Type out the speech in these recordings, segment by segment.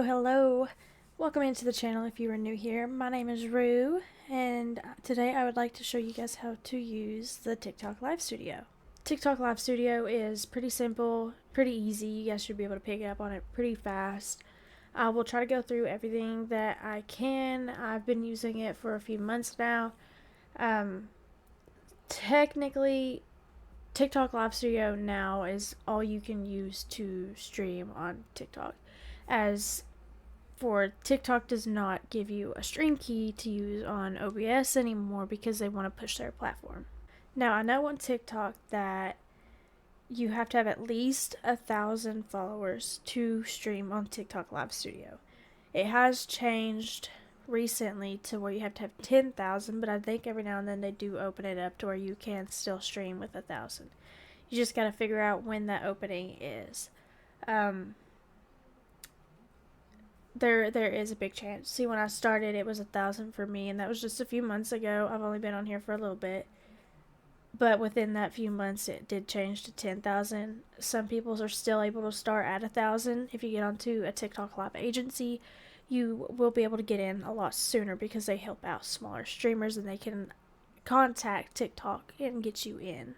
Hello. Welcome into the channel if you are new here. My name is Rue, and today I would like to show you guys how to use the TikTok Live Studio. TikTok Live Studio is pretty simple, pretty easy. You guys should be able to pick up on it pretty fast. I will try to go through everything that I can. I've been using it for a few months now. Technically, TikTok Live Studio now is all you can use to stream on TikTok, as for TikTok does not give you a stream key to use on OBS anymore because they want to push their platform. Now, I know on TikTok that you have to have at least 1,000 followers to stream on TikTok Live Studio. It has changed recently to where you have to have 10,000, but I think every now and then they do open it up to where you can still stream with 1,000. You just got to figure out when that opening is. There is a big chance. See, when I started, it was 1,000 for me, and that was just a few months ago. I've only been on here for a little bit, but within that few months, it did change to 10,000. Some people are still able to start at 1,000. If you get onto a TikTok Live agency, you will be able to get in a lot sooner because they help out smaller streamers and they can contact TikTok and get you in.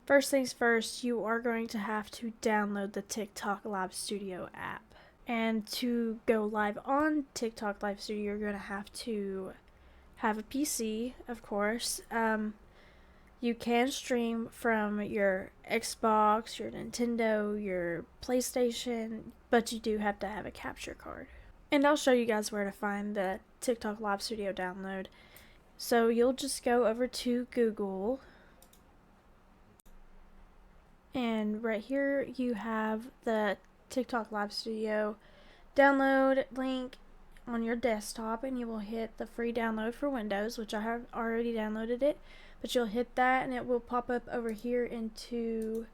First things first, you are going to have to download the TikTok Live Studio app. And to go live on TikTok Live Studio, you're going to have a PC, of course. You can stream from your Xbox, your Nintendo, your PlayStation, but you do have to have a capture card. And I'll show you guys where to find the TikTok Live Studio download. So you'll just go over to Google, and right here you have the TikTok Live Studio download link on your desktop, and you will hit the free download for Windows, which I have already downloaded it, but you'll hit that and it will pop up over here into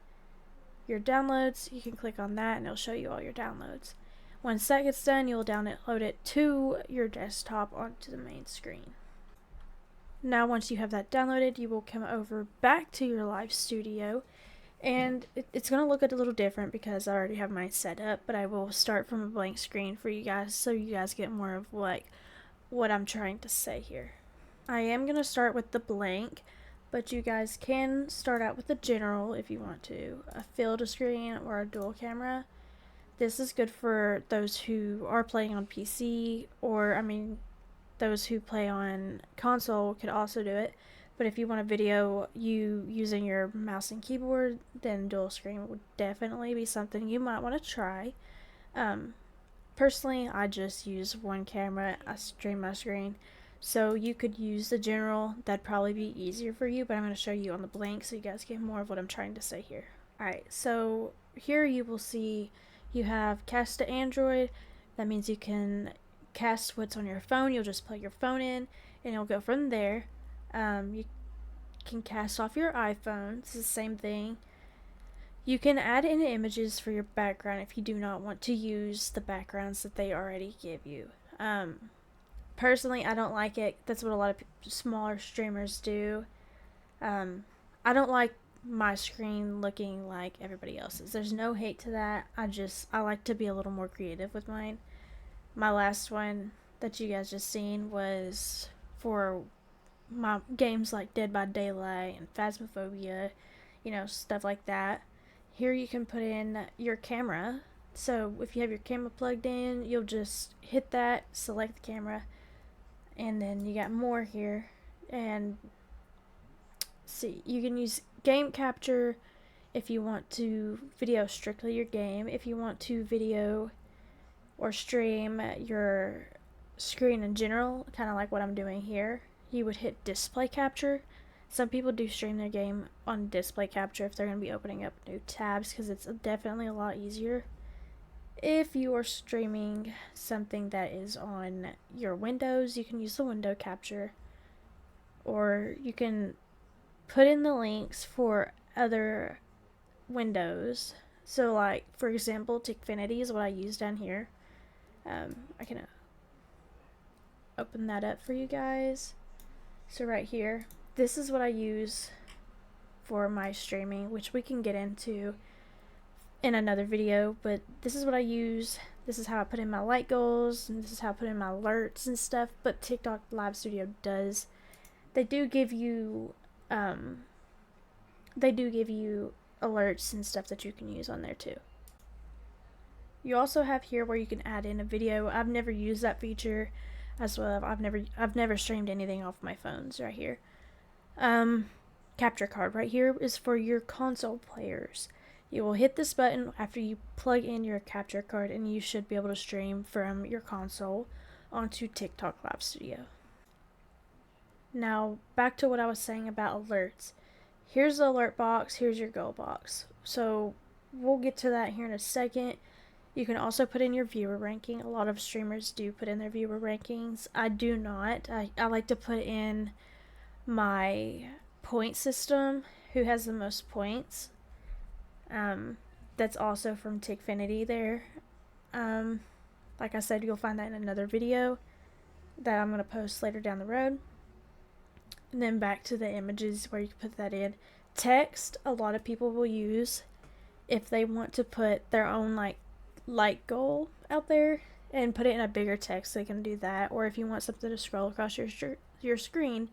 your downloads. You can click on that and it'll show you all your downloads. Once that gets done, you'll download it to your desktop onto the main screen. Now once you have that downloaded, you will come over back to your Live Studio, and it's going to look a little different because I already have mine set up, but I will start from a blank screen for you guys so you guys get more of what I'm trying to say here. I am going to start with the blank, but you guys can start out with the general if you want to. A field screen or a dual camera. This is good for those who are playing on PC, or those who play on console could also do it. But if you want a video you using your mouse and keyboard, then dual screen would definitely be something you might want to try. Personally, I just use one camera. I stream my screen. So you could use the general. That'd probably be easier for you, but I'm going to show you on the blank so you guys get more of what I'm trying to say here. Alright, so here you will see you have cast to Android. That means you can cast what's on your phone. You'll just plug your phone in and it'll go from there. You can cast off your iPhone. It's the same thing. You can add in images for your background if you do not want to use the backgrounds that they already give you. Personally, I don't like it. That's what a lot of smaller streamers do. I don't like my screen looking like everybody else's. There's no hate to that. I like to be a little more creative with mine. My last one that you guys just seen was for my games like Dead by Daylight and Phasmophobia, stuff like that. Here you can put in your camera. So if you have your camera plugged in, you'll just hit that, select the camera, and then you got more here. And see, you can use game capture if you want to video strictly your game. If you want to video or stream your screen in general, kind of like what I'm doing here, you would hit display capture. Some people do stream their game on display capture if they're going to be opening up new tabs, because it's definitely a lot easier. If you are streaming something that is on your Windows, you can use the window capture, or you can put in the links for other windows. So like, for example, Tikfinity is what I use down here. I can open that up for you guys. So right here, this is what I use for my streaming, which we can get into in another video, but this is what I use. This is how I put in my light goals, and this is how I put in my alerts and stuff. But TikTok Live Studio does, they do give you, um, they do give you alerts and stuff that you can use on there too. You also have here where you can add in a video. I've never used that feature as well. I've never streamed anything off my phones right here. Capture card right here is for your console players. You will hit this button after you plug in your capture card, and you should be able to stream from your console onto TikTok Live Studio. Now, back to what I was saying about alerts. Here's the alert box, here's your goal box. So, we'll get to that here in a second. You can also put in your viewer ranking. A lot of streamers do put in their viewer rankings. I do not. I like to put in my point system, who has the most points. That's also from Tikfinity there. Like I said, you'll find that in another video that I'm going to post later down the road. And then back to the images where you can put that in. Text, a lot of people will use if they want to put their own light goal out there and put it in a bigger text, they can do that. Or if you want something to scroll across your screen,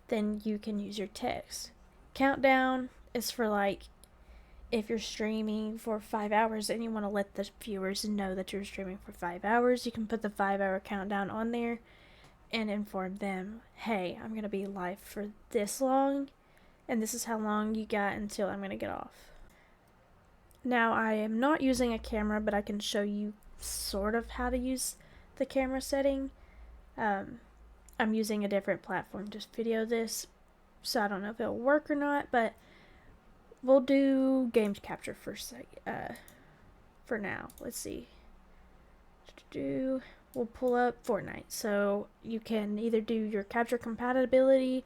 then you can use your text. Countdown is for if you're streaming for 5 hours and you want to let the viewers know that you're streaming for 5 hours, you can put the 5-hour countdown on there and inform them, hey, I'm going to be live for this long, and this is how long you got until I'm going to get off. Now, I am not using a camera, but I can show you sort of how to use the camera setting. I'm using a different platform to video this, so I don't know if it'll work or not, but we'll do game capture for now. Let's see. We'll pull up Fortnite. So you can either do your capture compatibility,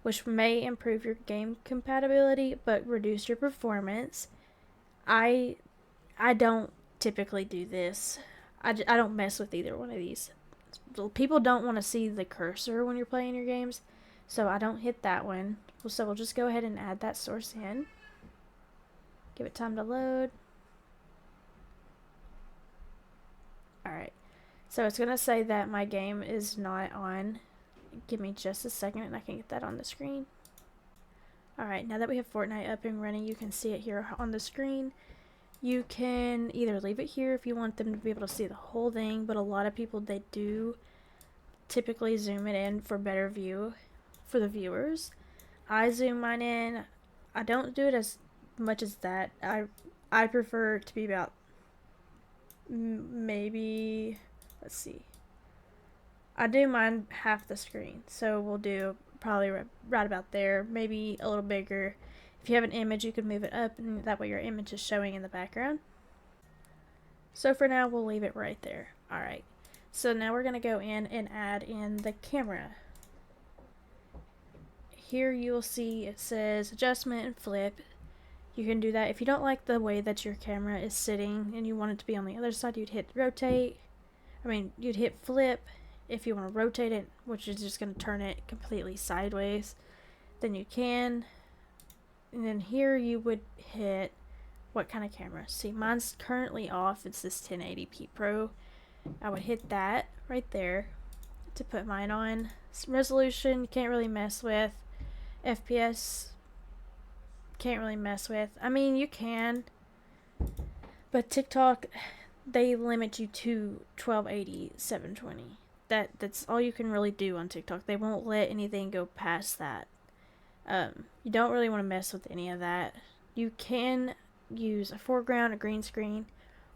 which may improve your game compatibility, but reduce your performance. I don't typically do this. I don't mess with either one of these. People don't want to see the cursor when you're playing your games, so I don't hit that one. So we'll just go ahead and add that source in. Give it time to load. Alright, so it's going to say that my game is not on. Give me just a second and I can get that on the screen. Alright, now that we have Fortnite up and running, you can see it here on the screen. You can either leave it here if you want them to be able to see the whole thing, but a lot of people, they do typically zoom it in for better view for the viewers. I zoom mine in. I don't do it as much as that. I prefer it to be about maybe, let's see. I do mine half the screen, so we'll do probably right about there, maybe a little bigger. If you have an image, you can move it up, and that way your image is showing in the background. So for now, we'll leave it right there. Alright, so now we're going to go in and add in the camera. Here you'll see it says adjustment and flip. You can do that. If you don't like the way that your camera is sitting and you want it to be on the other side, you'd hit rotate. You'd hit flip. If you want to rotate it, which is just going to turn it completely sideways, then you can. And then here you would hit what kind of camera. See, mine's currently off. It's this 1080p Pro. I would hit that right there to put mine on. Resolution, can't really mess with. FPS, can't really mess with. You can, but TikTok, they limit you to 1280, 720. That's all you can really do on TikTok. They won't let anything go past that. You don't really want to mess with any of that. You can use a foreground, a green screen,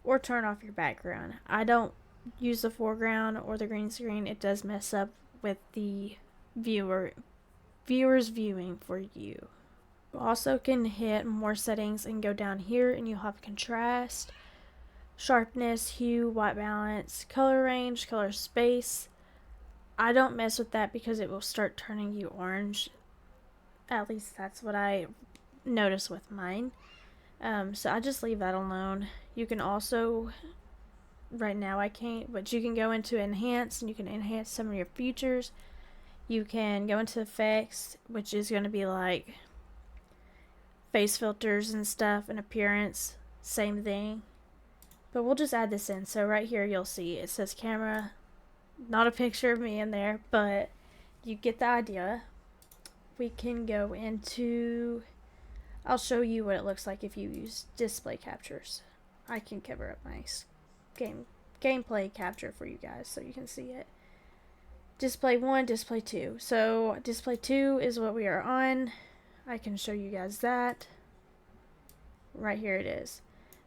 or turn off your background. I don't use the foreground or the green screen. It does mess up with the viewers viewing for you. You also can hit more settings and go down here, and you'll have contrast, sharpness, hue, white balance, color range, color space. I don't mess with that because it will start turning you orange. At least that's what I notice with mine. So I just leave that alone. You can also, right now I can't, but you can go into enhance and you can enhance some of your features. You can go into effects, which is going to be like face filters and stuff and appearance. same thing. But we'll just add this in. So right here you'll see it says camera, not a picture of me in there, but you get the idea. We can go into, I'll show you what it looks like if you use display captures. I can cover up my gameplay capture for you guys so you can see it. Display 1, display 2. So display 2 is what we are on. I can show you guys that. Right here it is.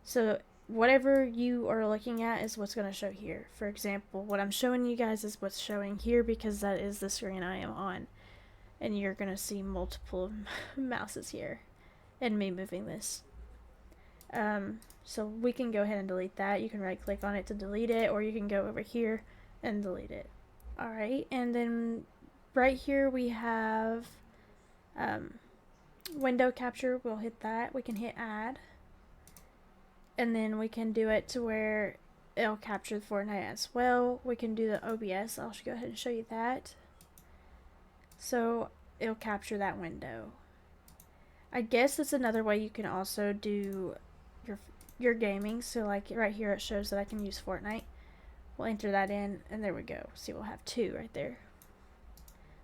So whatever you are looking at is what's going to show here. For example, what I'm showing you guys is what's showing here because that is the screen I am on. And you're going to see multiple mouses here and me moving this. So we can go ahead and delete that. You can right click on it to delete it, or you can go over here and delete it. Alright, and then right here we have window capture. We'll hit that. We can hit add. And then we can do it to where it'll capture Fortnite as well. We can do the OBS. I'll go ahead and show you that. So it'll capture that window. I guess that's another way you can also do your gaming. So like right here it shows that I can use Fortnite. We'll enter that in and there we go. See, we'll have 2 right there.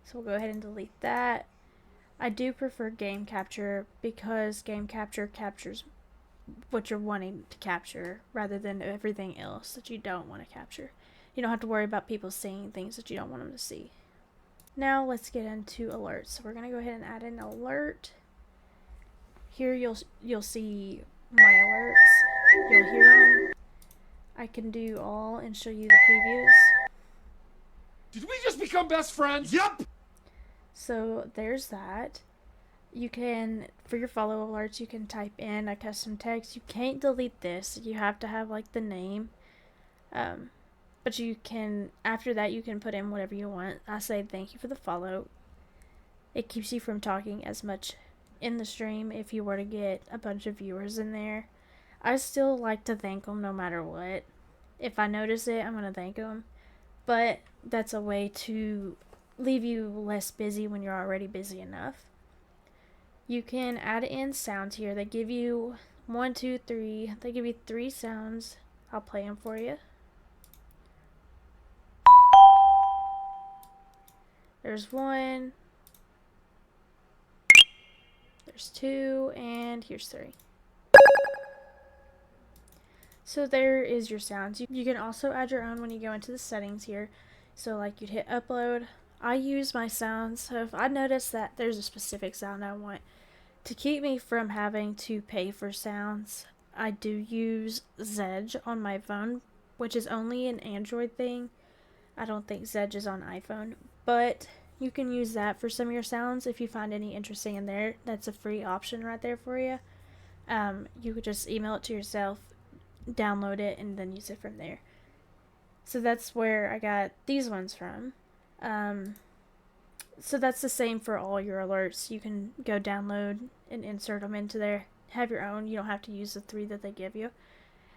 So we'll go ahead and delete that. I do prefer game capture because game capture captures what you're wanting to capture rather than everything else that you don't want to capture. You don't have to worry about people seeing things that you don't want them to see. Now let's get into alerts. So we're going to go ahead and add an alert. Here you'll see my alerts. You'll hear them. I can do all and show you the previews. Did we just become best friends? Yep! So there's that. You can, for your follow alerts, you can type in a custom text. You can't delete this. You have to have like the name. But you can, after that, you can put in whatever you want. I say thank you for the follow. It keeps you from talking as much in the stream if you were to get a bunch of viewers in there. I still like to thank them no matter what. If I notice it, I'm going to thank them. But that's a way to leave you less busy when you're already busy enough. You can add in sounds here. They give you 1, 2, 3. They give you 3 sounds. I'll play them for you. There's 1. There's 2. And here's 3. So there is your sounds. You can also add your own when you go into the settings here. So like you'd hit upload. I use my sounds. So if I notice that there's a specific sound I want to keep me from having to pay for sounds, I do use Zedge on my phone, which is only an Android thing. I don't think Zedge is on iPhone, but you can use that for some of your sounds if you find any interesting in there. That's a free option right there for you. You could just email it to yourself, download it, and then use it from there. So that's where I got these ones from. So that's the same for all your alerts. You can go download and insert them into there. Have your own. You don't have to use the 3 that they give you.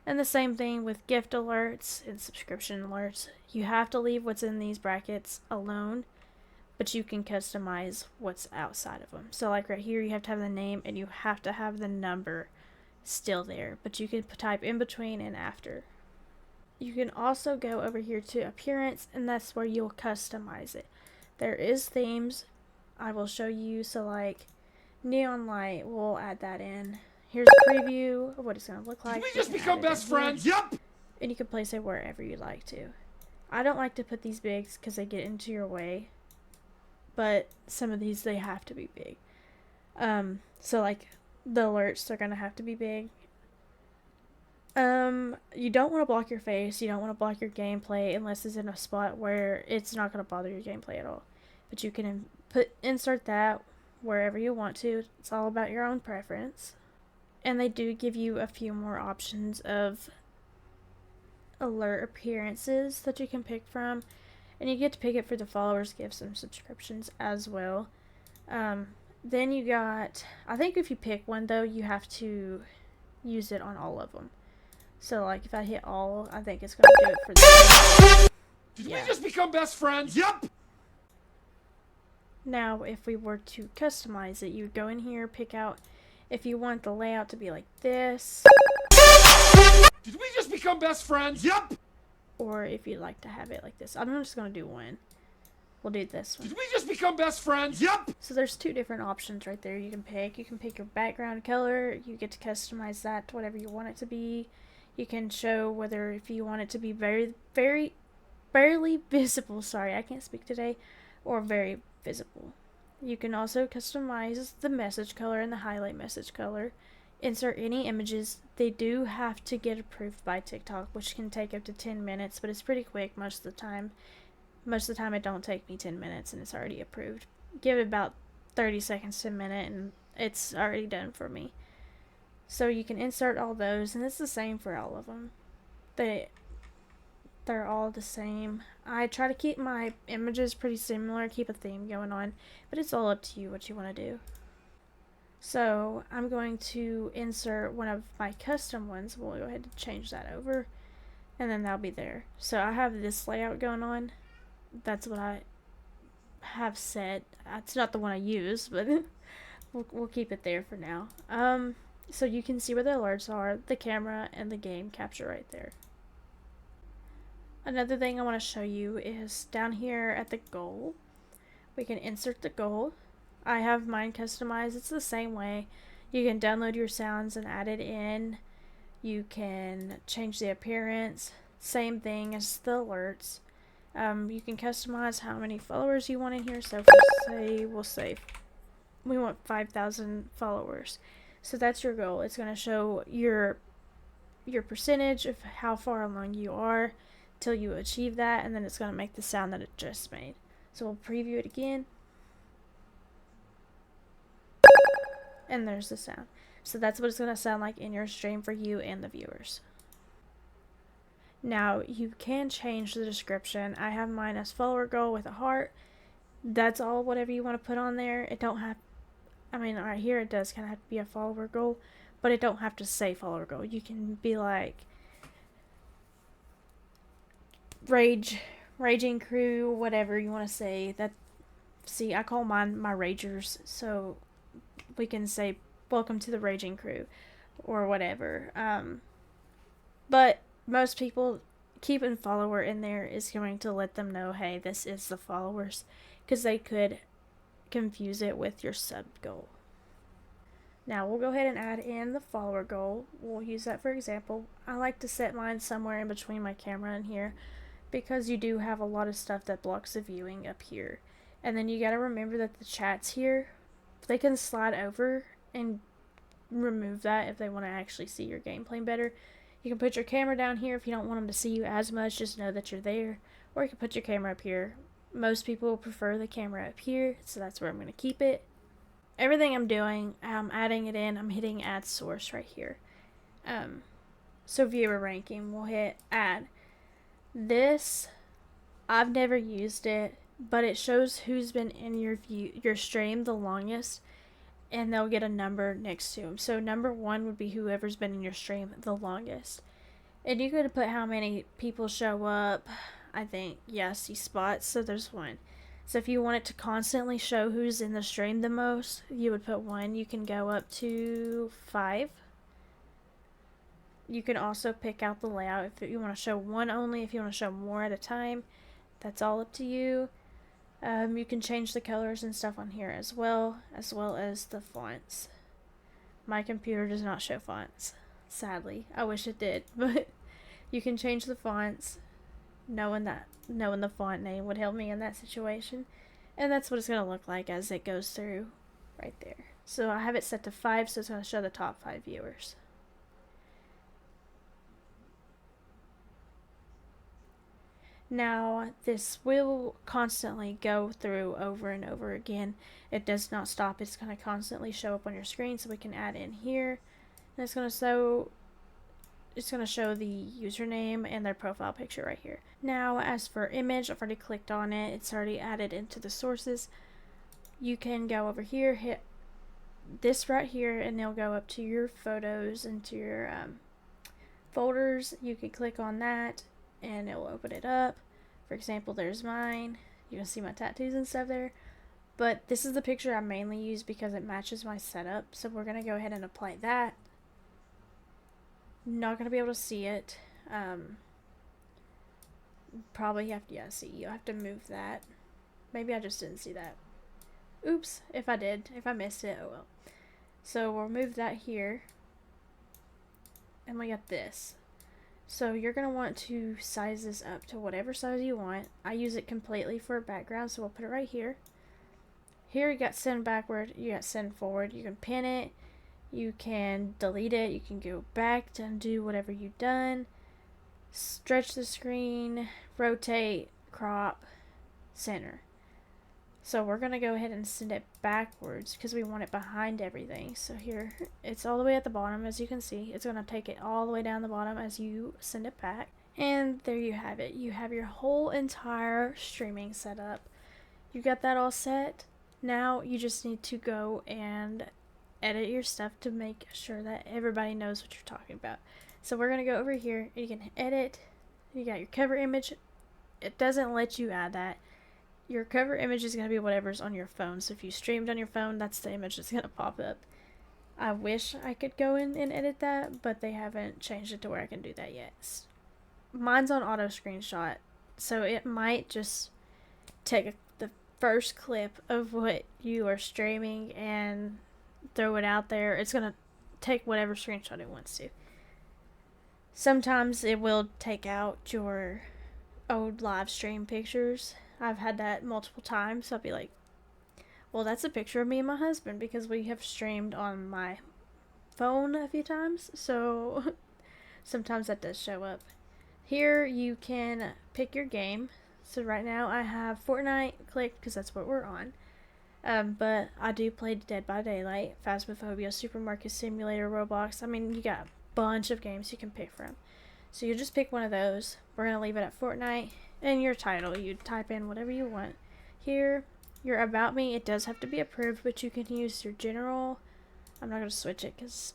And the same thing with gift alerts and subscription alerts. You have to leave what's in these brackets alone, but you can customize what's outside of them. So like right here, you have to have the name and you have to have the number still there, but you can type in between and after. You can also go over here to appearance, and that's where you'll customize it. There is themes I will show you. So like neon light, we'll add that in. Here's a preview of what it's going to look like. Did we just become best friends? Yep! And you can place it wherever you'd like to. I don't like to put these big because they get into your way, but some of these, they have to be big. So like the alerts are going to have to be big. You don't want to block your face. You don't want to block your gameplay unless it's in a spot where it's not going to bother your gameplay at all. But you can insert that wherever you want to. It's all about your own preference. And they do give you a few more options of alert appearances that you can pick from. And you get to pick it for the followers, gifts, and subscriptions as well. Then you got, I think if you pick one though, you have to use it on all of them. So like if I hit all, I think it's going to do it for the Did we just become best friends? Yep! Now if we were to customize it, you would go in here, pick out if you want the layout to be like this, Did we just become best friends? Yep! Or if you'd like to have it like this. I'm just going to do one. We'll do this one. Did we just become best friends? Yep! So there's two different options right there you can pick. You can pick your background color. You get to customize that to whatever you want it to be. You can show whether if you want it to be barely visible. Sorry, I can't speak today. Or very visible. You can also customize the message color and the highlight message color. Insert any images. They do have to get approved by TikTok, which can take up to 10 minutes, but it's pretty quick most of the time. Most of the time it don't take me 10 minutes and it's already approved. Give it about 30 seconds to a minute and it's already done for me. So you can insert all those, and it's the same for all of them. They're all the same. I try to keep my images pretty similar, keep a theme going on, but it's all up to you what you want to do. So I'm going to insert one of my custom ones. We'll go ahead and change that over, and then that'll be there. So I have this layout going on. That's what I have set. It's not the one I use, but we'll keep it there for now. So you can see where the alerts are, the camera, and the game capture right there. Another thing I want to show you is down here at the goal. We can insert the goal. I have mine customized. It's the same way. You can download your sounds and add it in. You can change the appearance. Same thing as the alerts. You can customize how many followers you want in here. So if we'll say we want 5,000 followers. So that's your goal. It's going to show your percentage of how far along you are till you achieve that, and then it's going to make the sound that it just made. So we'll preview it again. And there's the sound. So that's what it's going to sound like in your stream for you and the viewers. Now, you can change the description. I have mine as follower goal with a heart. That's all, whatever you want to put on there. It don't have, I mean, right here it does kind of have to be a follower goal, but it don't have to say follower goal. You can be like, raging crew, whatever you want to say. See, I call mine my ragers, so we can say welcome to the raging crew or whatever. But most people keeping follower in there is going to let them know, hey, this is the followers, because they could confuse it with your sub goal. Now we'll go ahead and add in the follower goal. We'll use that for example. I like to set mine somewhere in between my camera and here, because you do have a lot of stuff that blocks the viewing up here. And then you got to remember that the chats here, they can slide over and remove that if they want to actually see your gameplay better. You can put your camera down here if you don't want them to see you as much, just know that you're there. Or you can put your camera up here. Most people prefer the camera up here, so that's where I'm going to keep it. Everything I'm doing, I'm adding it in, I'm hitting add source right here. So viewer ranking, we'll hit add. This, I've never used it, but it shows who's been in your stream the longest, and they'll get a number next to them. So number 1 would be whoever's been in your stream the longest. And you could put how many people show up. I think, yeah, see spots, so there's 1. So if you want it to constantly show who's in the stream the most, you would put 1. You can go up to 5. You can also pick out the layout if you want to show 1 only, if you want to show more at a time. That's all up to you. You can change the colors and stuff on here as well as the fonts. My computer does not show fonts, sadly. I wish it did, but you can change the fonts. Knowing the font name would help me in that situation. And that's what it's going to look like as it goes through right there. So I have it set to 5, so it's going to show the top 5 viewers. Now, this will constantly go through over and over again. It does not stop. It's going to constantly show up on your screen, so we can add in here. And it's going to show the username and their profile picture right here. Now, as for image, I've already clicked on it. It's already added into the sources. You can go over here, hit this right here, and they'll go up to your photos and to your folders. You can click on that and it will open it up. For example, there's mine. You can see my tattoos and stuff there. But this is the picture I mainly use because it matches my setup. So we're going to go ahead and apply that. Not gonna be able to see it. Probably have to, yeah, see, you'll have to move that. Maybe I just didn't see that. Oops, if I did. If I missed it, oh well. So we'll move that here. And we got this. So you're going to want to size this up to whatever size you want. I use it completely for a background, so we'll put it right here. Here you got send backward, you got send forward. You can pin it, you can delete it, you can go back to undo whatever you've done. Stretch the screen, rotate, crop, center. So we're going to go ahead and send it backwards because we want it behind everything. So here, it's all the way at the bottom, as you can see. It's going to take it all the way down the bottom as you send it back. And there you have it. You have your whole entire streaming set up. You got that all set. Now you just need to go and edit your stuff to make sure that everybody knows what you're talking about. So we're going to go over here. You can edit. You got your cover image. It doesn't let you add that. Your cover image is going to be whatever's on your phone. So if you streamed on your phone, that's the image that's going to pop up. I wish I could go in and edit that, but they haven't changed it to where I can do that yet. Mine's on auto screenshot, so it might just take the first clip of what you are streaming and throw it out there. It's going to take whatever screenshot it wants to. Sometimes it will take out your old live stream pictures. I've had that multiple times. So I'll be like, well, that's a picture of me and my husband because we have streamed on my phone a few times. So sometimes that does show up. Here you can pick your game. So right now I have Fortnite clicked because that's what we're on. But I do play Dead by Daylight, Phasmophobia, Supermarket Simulator, Roblox. I mean, you got a bunch of games you can pick from. So you just pick one of those. We're going to leave it at Fortnite. And your title, you type in whatever you want. Here, your About Me, it does have to be approved, but you can use your general. I'm not going to switch it because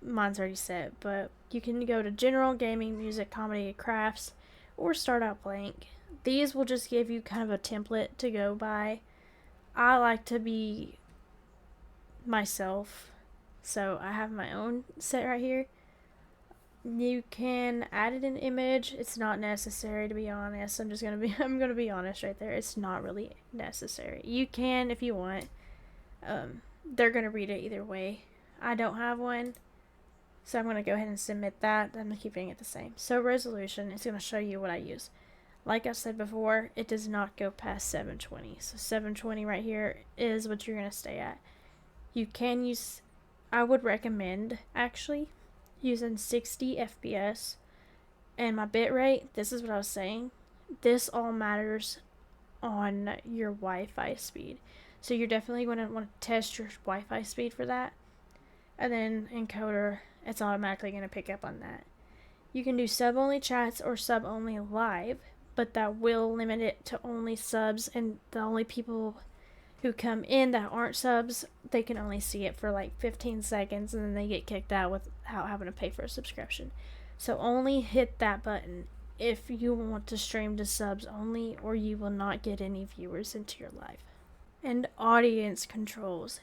mine's already set. But you can go to general, gaming, music, comedy, crafts, or start out blank. These will just give you kind of a template to go by. I like to be myself, so I have my own set right here. You can add it an image. It's not necessary, to be honest. I'm gonna be honest right there. It's not really necessary. You can if you want. They're gonna read it either way. I don't have one, so I'm gonna go ahead and submit that. I'm keeping it the same. So resolution, it's gonna show you what I use. Like I said before, it does not go past 720. So 720 right here is what you're gonna stay at. You can use. I would recommend actually using 60 FPS and my bitrate. This is what I was saying. This all matters on your Wi-Fi speed. So you're definitely going to want to test your Wi-Fi speed for that. And then encoder, it's automatically going to pick up on that. You can do sub-only chats or sub-only live, but that will limit it to only subs, and the only people who come in that aren't subs, they can only see it for like 15 seconds and then they get kicked out without having to pay for a subscription. So only hit that button if you want to stream to subs only, or you will not get any viewers into your live. And audience controls.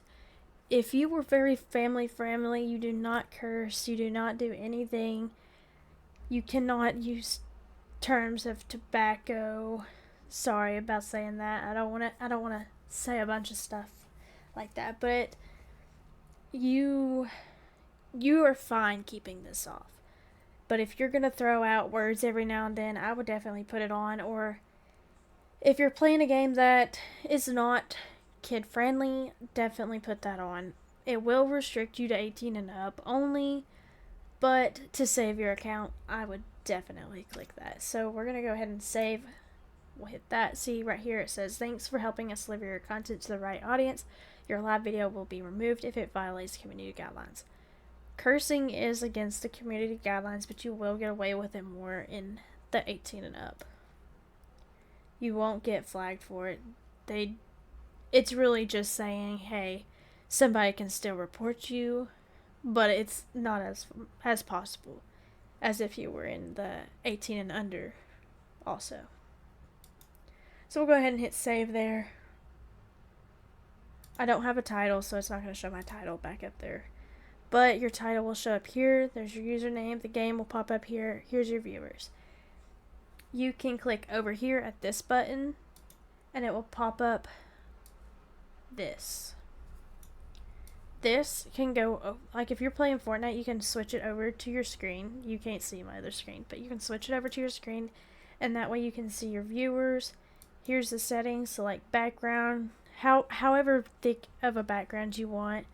If you were very family friendly, you do not curse, you do not do anything, you cannot use terms of tobacco. Sorry about saying that. I don't want to say a bunch of stuff like that, but you are fine keeping this off. But if you're gonna throw out words every now and then, I would definitely put it on. Or if you're playing a game that is not kid friendly, definitely put that on. It will restrict you to 18 and up only, but to save your account, I would definitely click that. So we're gonna go ahead and save. We'll hit that. See right here it says, thanks for helping us deliver your content to the right audience. Your live video will be removed if it violates community guidelines. Cursing is against the community guidelines, but you will get away with it more in the 18 and up. You won't get flagged for it. It's really just saying, hey, somebody can still report you, but it's not as possible as if you were in the 18 and under also. So we'll go ahead and hit save there. I don't have a title, so it's not going to show my title back up there. but your title will show up here. There's your username. The game will pop up here. Here's your viewers. You can click over here at this button and it will pop up this. This can go, like if you're playing Fortnite, you can switch it over to your screen. You can't see my other screen, but you can switch it over to your screen, and that way you can see your viewers. Here's the settings, so like background, however thick of a background you want.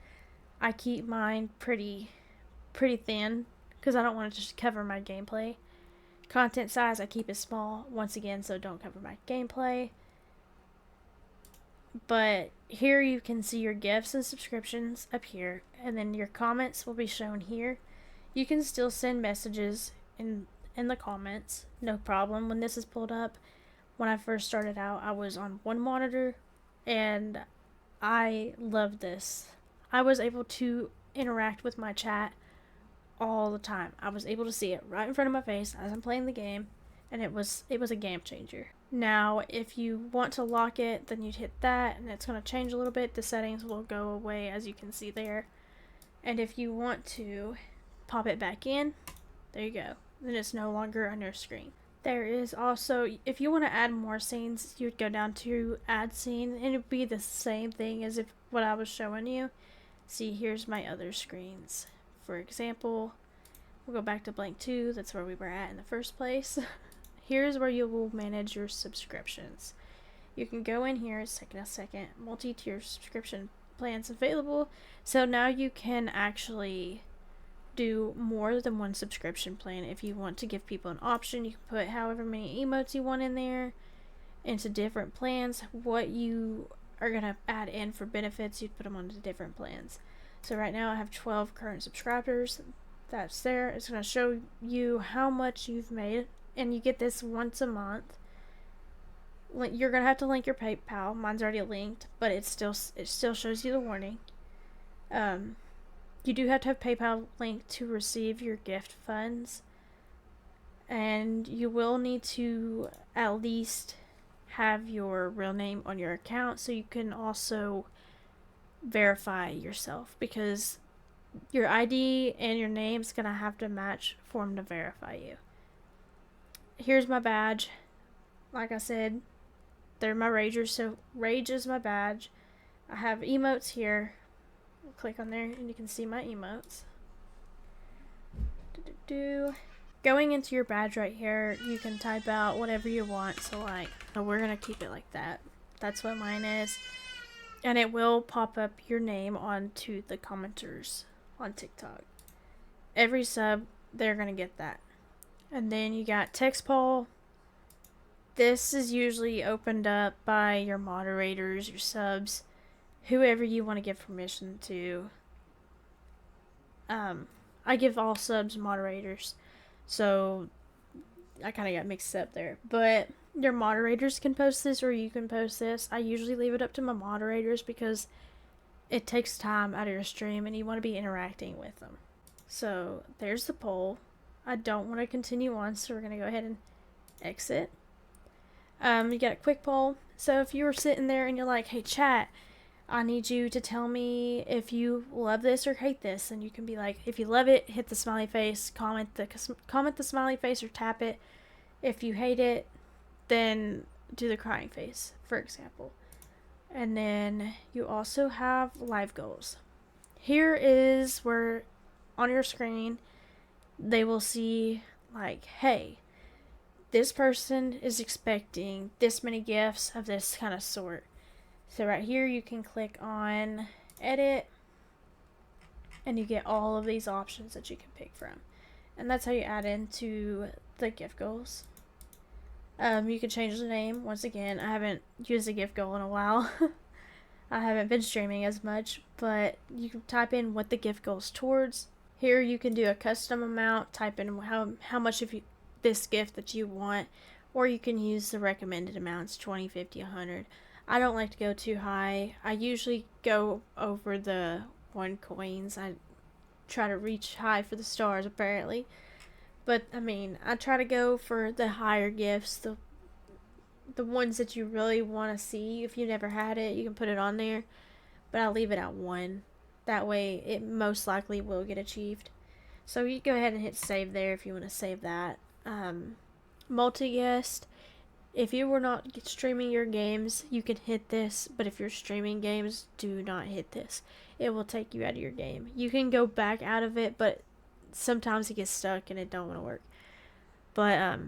I keep mine pretty thin because I don't want to just cover my gameplay. Content size, I keep it small, once again, so don't cover my gameplay. But here you can see your gifts and subscriptions up here, and then your comments will be shown here. You can still send messages in the comments, no problem. When this is pulled up, when I first started out, I was on one monitor, and I loved this. I was able to interact with my chat all the time. I was able to see it right in front of my face as I'm playing the game, and it was a game changer. Now, if you want to lock it, then you'd hit that, and it's going to change a little bit. The settings will go away, as you can see there. And if you want to pop it back in, there you go. Then it's no longer on your screen. There is also, if you want to add more scenes, you'd go down to add scene, and it'd be the same thing as if what I was showing you. See, here's my other screens. For example, we'll go back to blank 2. That's where we were at in the first place. Here's where you will manage your subscriptions. You can go in here, it's taking a second, multi-tier subscription plans available. So now you can actually do more than one subscription plan. If you want to give people an option, you can put however many emotes you want in there into different plans. What you are going to add in for benefits, you'd put them onto different plans. So right now I have 12 current subscribers. That's there. It's going to show you how much you've made, and you get this once a month. You're going to have to link your PayPal. Mine's already linked, but it still shows you the warning. You do have to have PayPal linked to receive your gift funds, and you will need to at least have your real name on your account so you can also verify yourself, because your ID and your name is going to have to match for them to verify you. Here's my badge. Like I said, they're my ragers, so rage is my badge. I have emotes here. Click on there and you can see my emotes. Going into your badge right here, you can type out whatever you want. So like, we're gonna keep it like that. That's what mine is. And it will pop up your name onto the commenters on TikTok. Every sub, they're gonna get that. And then you got text poll. This is usually opened up by your moderators, your subs, whoever you want to give permission to. I give all subs moderators, so I kind of got mixed up there. But your moderators can post this, or you can post this. I usually leave it up to my moderators because it takes time out of your stream and you want to be interacting with them. So there's the poll. I don't want to continue on, so we're going to go ahead and exit. You got a quick poll. So if you were sitting there and you're like, hey chat, I need you to tell me if you love this or hate this, and you can be like, if you love it, hit the smiley face, comment the smiley face or tap it. If you hate it, then do the crying face, for example. And then you also have live goals. Here is where on your screen they will see like, hey, this person is expecting this many gifts of this kind of sort. So right here you can click on edit and you get all of these options that you can pick from. And that's how you add into the gift goals. You can change the name. Once again, I haven't used a gift goal in a while. I haven't been streaming as much, but you can type in what the gift goes towards. Here you can do a custom amount, type in how much of this gift that you want, or you can use the recommended amounts, 20, 50, 100. I don't like to go too high. I usually go over the 1 coins. I try to reach high for the stars, apparently. But, I mean, I try to go for the higher gifts, the ones that you really want to see. If you never had it, you can put it on there. But I leave it at 1. That way it most likely will get achieved. So you go ahead and hit save there if you want to save that. Multi-guest, if you were not streaming your games, you can hit this, but if you're streaming games, do not hit this. It will take you out of your game. You can go back out of it, but sometimes it gets stuck and it don't want to work. But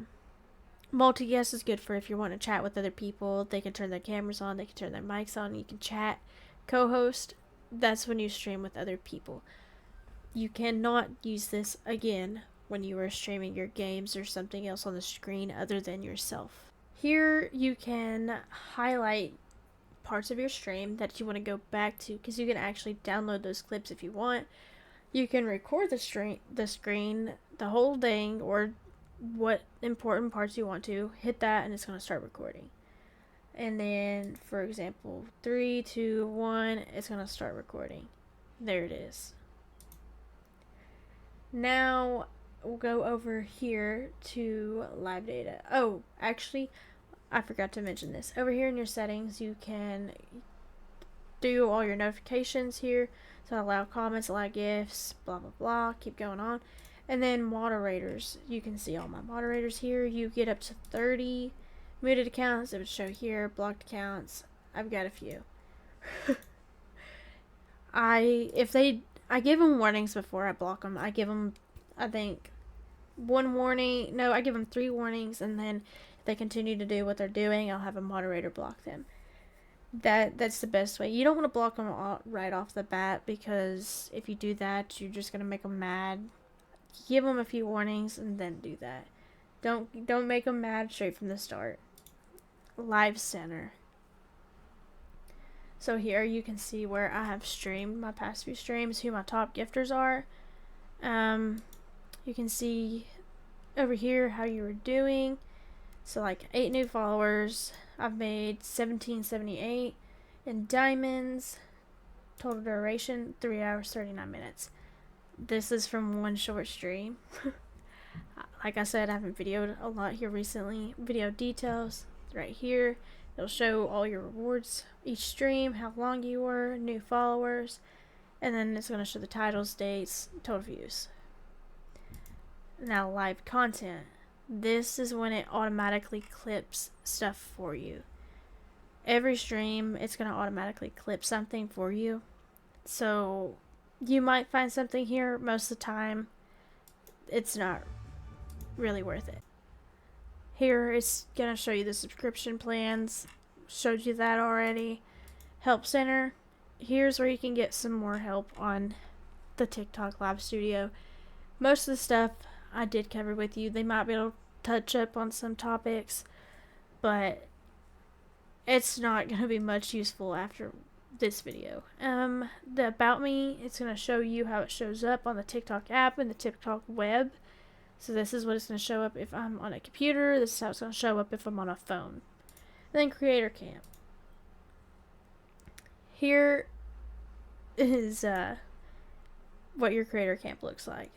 multi-guest is good for if you want to chat with other people. They can turn their cameras on, they can turn their mics on, you can chat. Co-host, that's when you stream with other people. You cannot use this again when you are streaming your games or something else on the screen other than yourself. Here you can highlight parts of your stream that you want to go back to, because you can actually download those clips if you want. You can record the screen, the whole thing, or what important parts you want to. Hit that and it's going to start recording. And then, for example, 3, 2, 1, it's going to start recording. There it is. Now we'll go over here to live data. Oh, actually, I forgot to mention this. Over here in your settings, you can do all your notifications here. So allow comments, allow gifts, blah, blah, blah. Keep going on. And then moderators. You can see all my moderators here. You get up to 30 muted accounts. It would show here. Blocked accounts. I've got a few. I give them warnings before I block them. I give them, I think, one warning. No, I give them 3 warnings, and then if they continue to do what they're doing, I'll have a moderator block them. That's the best way. You don't want to block them right off the bat, because if you do that, you're just gonna make them mad. Give them a few warnings and then do that. Don't make them mad straight from the start. Live Center. So here you can see where I have streamed my past few streams, who my top gifters are. You can see over here how you were doing. So like 8 new followers. I've made 1778 in diamonds. Total duration 3 hours 39 minutes. This is from one short stream. Like I said, I haven't videoed a lot here recently. Video details right here. It'll show all your rewards, each stream, how long you were, new followers, and then it's going to show the titles, dates, total views. Now, live content. This is when it automatically clips stuff for you. Every stream, it's going to automatically clip something for you. So, you might find something here. Most of the time, it's not really worth it. Here it's gonna show you the subscription plans. Showed you that already. Help Center. Here's where you can get some more help on the TikTok Live Studio. Most of the stuff I did cover with you. They might be able to touch up on some topics, but it's not gonna be much useful after this video. The About Me, it's gonna show you how it shows up on the TikTok app and the TikTok web. So this is what it's going to show up if I'm on a computer. This is how it's going to show up if I'm on a phone. And then Creator Camp. Here is what your Creator Camp looks like.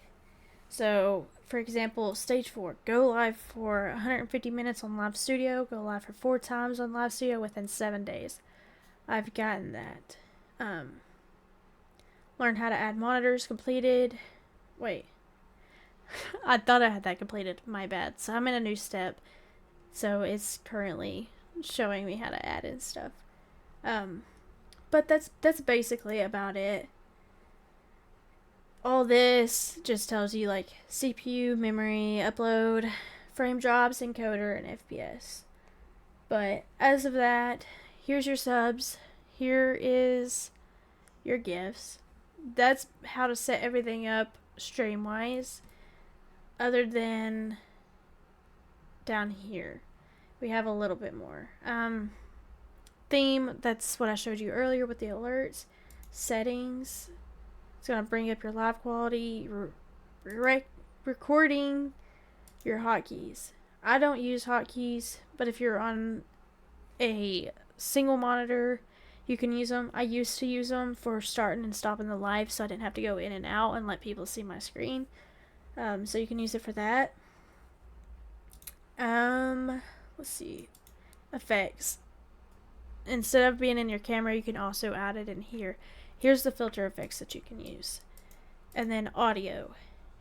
So, for example, Stage 4. Go live for 150 minutes on Live Studio. Go live for 4 times on Live Studio within 7 days. I've gotten that. Learn how to add monitors completed. Wait. I thought I had that completed. My bad. So I'm in a new step. So it's currently showing me how to add in stuff. But that's basically about it. All this just tells you like CPU, memory, upload, frame drops, encoder, and FPS. But as of that, here's your subs. Here is your gifts. That's how to set everything up stream-wise. Other than down here, we have a little bit more. Theme, that's what I showed you earlier with the alerts. Settings, it's going to bring up your live quality, recording, your hotkeys. I don't use hotkeys, but if you're on a single monitor, you can use them. I used to use them for starting and stopping the live so I didn't have to go in and out and let people see my screen. So you can use it for that. Let's see. Effects. Instead of being in your camera, you can also add it in here. Here's the filter effects that you can use. And then audio.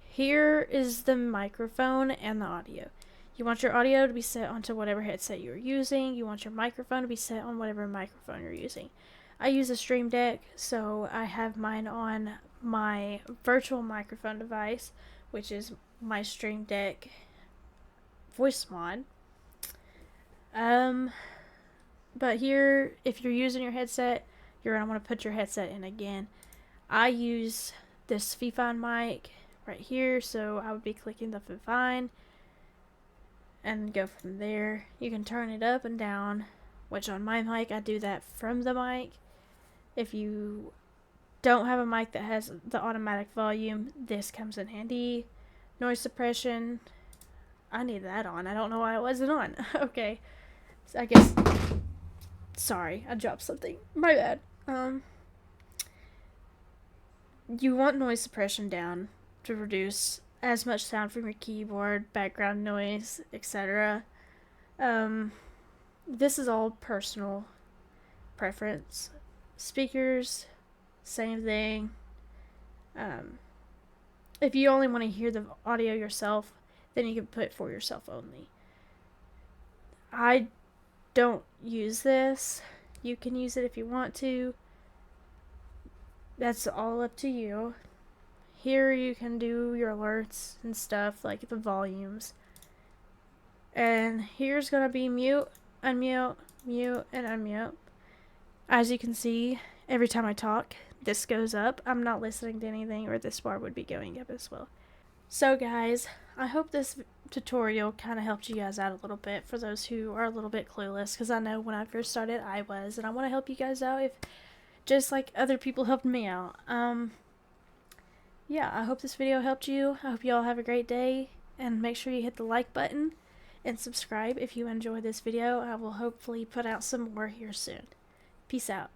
Here is the microphone and the audio. You want your audio to be set onto whatever headset you're using. You want your microphone to be set on whatever microphone you're using. I use a Stream Deck, so I have mine on my virtual microphone device, which is my Stream Deck voice mod. But here, if you're using your headset, you're going to want to put your headset in again. I use this Fifine mic right here, so I would be clicking the Fifine and go from there. You can turn it up and down, which on my mic, I do that from the mic. If you don't have a mic that has the automatic volume, this comes in handy. Noise suppression, I need that on. I don't know why it wasn't on. Okay, so I guess, sorry, I dropped something. My bad. You want noise suppression down to reduce as much sound from your keyboard, background noise, etc. This is all personal preference. Speakers, same thing. If you only want to hear the audio yourself, then you can put for yourself only. I don't use this. You can use it if you want to. That's all up to you. Here you can do your alerts and stuff, like the volumes. And here's gonna be mute, unmute, mute, and unmute. As you can see, every time I talk, this goes up. I'm not listening to anything, or this bar would be going up as well. So guys, I hope this tutorial kind of helped you guys out a little bit for those who are a little bit clueless, because I know when I first started I was, and I want to help you guys out if just like other people helped me out. Yeah, I hope this video helped you. I hope you all have a great day, and make sure you hit the like button and subscribe if you enjoyed this video. I will hopefully put out some more here soon. Peace out.